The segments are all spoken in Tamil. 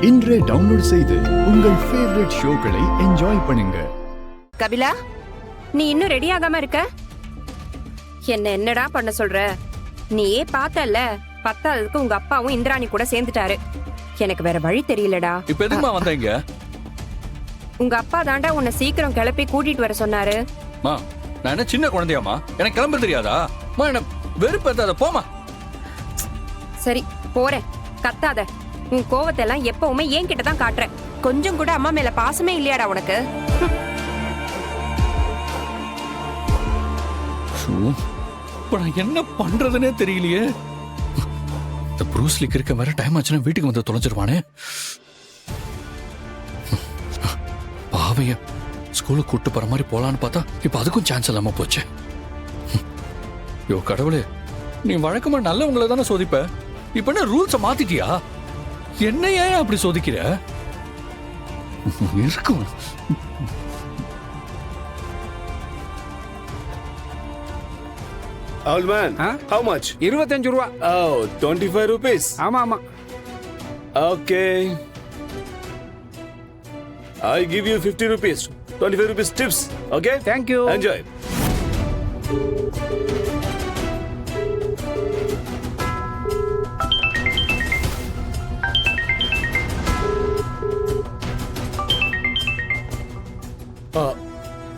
இன்றே டவுன்லோட் செய்து உங்கள் ஃபேவரட் ஷோக்களை என்ஜாய் பண்ணுங்க. கபிலா, நீ இன்னும் ரெடி ஆகாம இருக்க? என்னடா பண்ண சொல்ற? நீயே பார்த்தல, பத்தாததுக்கு உங்க அப்பாவும் இந்திராணி கூட சேர்ந்துட்டாரு. எனக்கு வேற வழி தெரியலடா. இப்ப எதுக்குமா வந்தீங்க? உங்க அப்பா தாண்டா உன்னை சீக்கிரம் கிளப்பி கூட்டிட்டு வர சொன்னாரு. மா, நான் என்ன சின்ன குழந்தையாமா? எனக்கு கிளம்ப தெரியாதா? மா, என்ன வெறுப்பேத்தாத, போமா. சரி போறேன், கத்தாத. உன் கோவத்தை எல்லாம் எப்பவுமே என்கிட்ட தான் காட்டுற. கொஞ்சம் கூட அம்மா மேல பாசமே இல்லையாடா உனக்கு? இப்ப நான் என்ன பண்றதுன்னே தெரியலையே. இந்த ப்ரூஸ்லிக்கு இருக்க வேற டைம் ஆச்சுன்னா வீட்டுக்கு வந்து தொலைஞ்சிருவானே. பாவைய ஸ்கூலுக்கு கூட்டு போற மாதிரி போலான்னு பார்த்தா இப்ப அதுக்கும் சான்ஸ் இல்லாம போச்சு. யோ கடவுளே, நீ வழக்கமா நல்லவங்களை தானே சோதிப்ப. இப்ப என்ன ரூல்ஸ மாத்திட்டியா? என்ன ஏன் அப்படி சோதிக்கிற? இருக்கும். Old man, how much? 25 ரூபா. Oh, 25 rupees. ஆமா. Okay. I give you 50 rupees. 25 rupees tips. Okay? Thank you. Enjoy.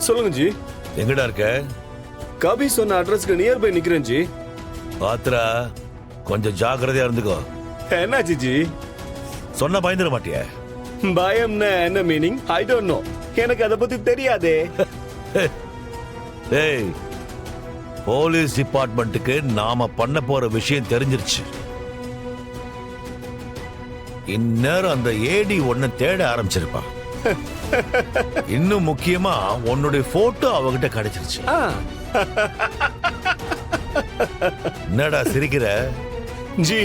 சொல்லுங்க ஜி. எங்கடா இருக்க? கபி சொன்ன அட்ரஸ்க்கு நியர்பை நிக்கிறேன் ஜி. பாத்ரா, கொஞ்சம் ஜாக்கிரதையா இருந்துக்கோ. என்னாச்சு ஜி? சொன்ன பயந்துட மாட்டிய? பயம்னா என்ன மீனிங்? I don't know. எனக்கு அத பத்தி தெரியாதே. ஏய், போலீஸ் டிபார்ட்மெண்ட்டுக்கு நாம பண்ண போற விஷயம் தெரிஞ்சிருச்சு. இந்நேரம் அந்த ஏடி ஒன்ன தேட ஆரம்பிச்சிருப்பான். இன்னும் முக்கியமா உன்னுடைய போட்டோ அவகிட்ட கிடைச்சிருச்சு. என்னடா சிரிக்கிற? ஜி,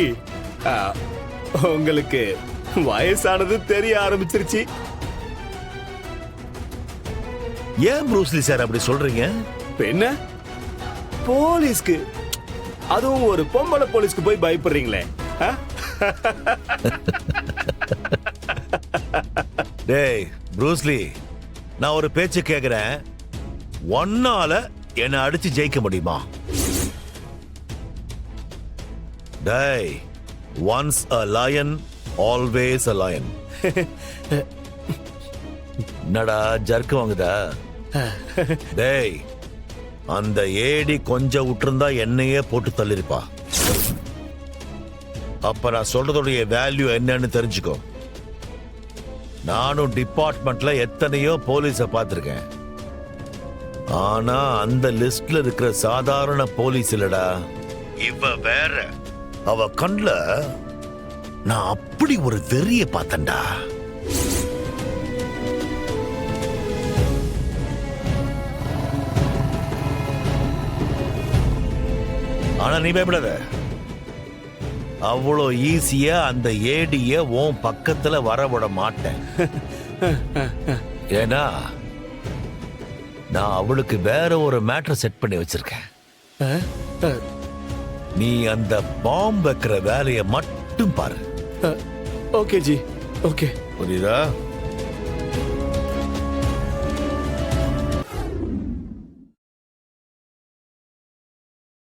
உங்களுக்கு வயசானது தெரிய ஆரம்பிச்சிருச்சு. ஏன் ப்ரூஸ்லி சார் அப்படி சொல்றீங்க? என்ன போலீஸ்க்கு, அதுவும் ஒரு பொம்பளை போலீஸ்க்கு போய் பயப்படுறீங்களே? டேய் ப்ரூஸ்லி, நான் ஒரு பேச்சு கேக்குறேன். ஒன்னால என்ன அடிச்சு ஜெயிக்க முடியுமா? டேய், once a lion always a lion. என்னடா ஜர்க்கு வாங்குதா? டேய், அந்த ஏடி கொஞ்சம் விட்டுருந்தா என்னையே போட்டு தள்ளிருப்பா. அப்ப நான் சொல்றதுடைய வேல்யூ என்னன்னு தெரிஞ்சுக்கோ. நானும் டிபார்ட்மெண்ட்ல எத்தனையோ போலீஸ பார்த்திருக்கேன். ஆனா அந்த லிஸ்ட்ல இருக்கிற சாதாரண போலீஸ் இல்லடா, இவ வேற. அவ கண்ல நான் அப்படி ஒரு வெறிய பார்த்தேன்டா. ஆனா நீ பயப்படாத, அவ்வளோ ஈஸியா அந்த ஏடிய உன் பக்கத்துல வரவிட மாட்டேன். ஏன்னா நான் அவளுக்கு வேற ஒரு மேட்டர் செட் பண்ணி வச்சிருக்கேன். நீ அந்த பாம்பு வைக்கிற வேலையை மட்டும் பாரு. Okay G, okay. புரியுதா?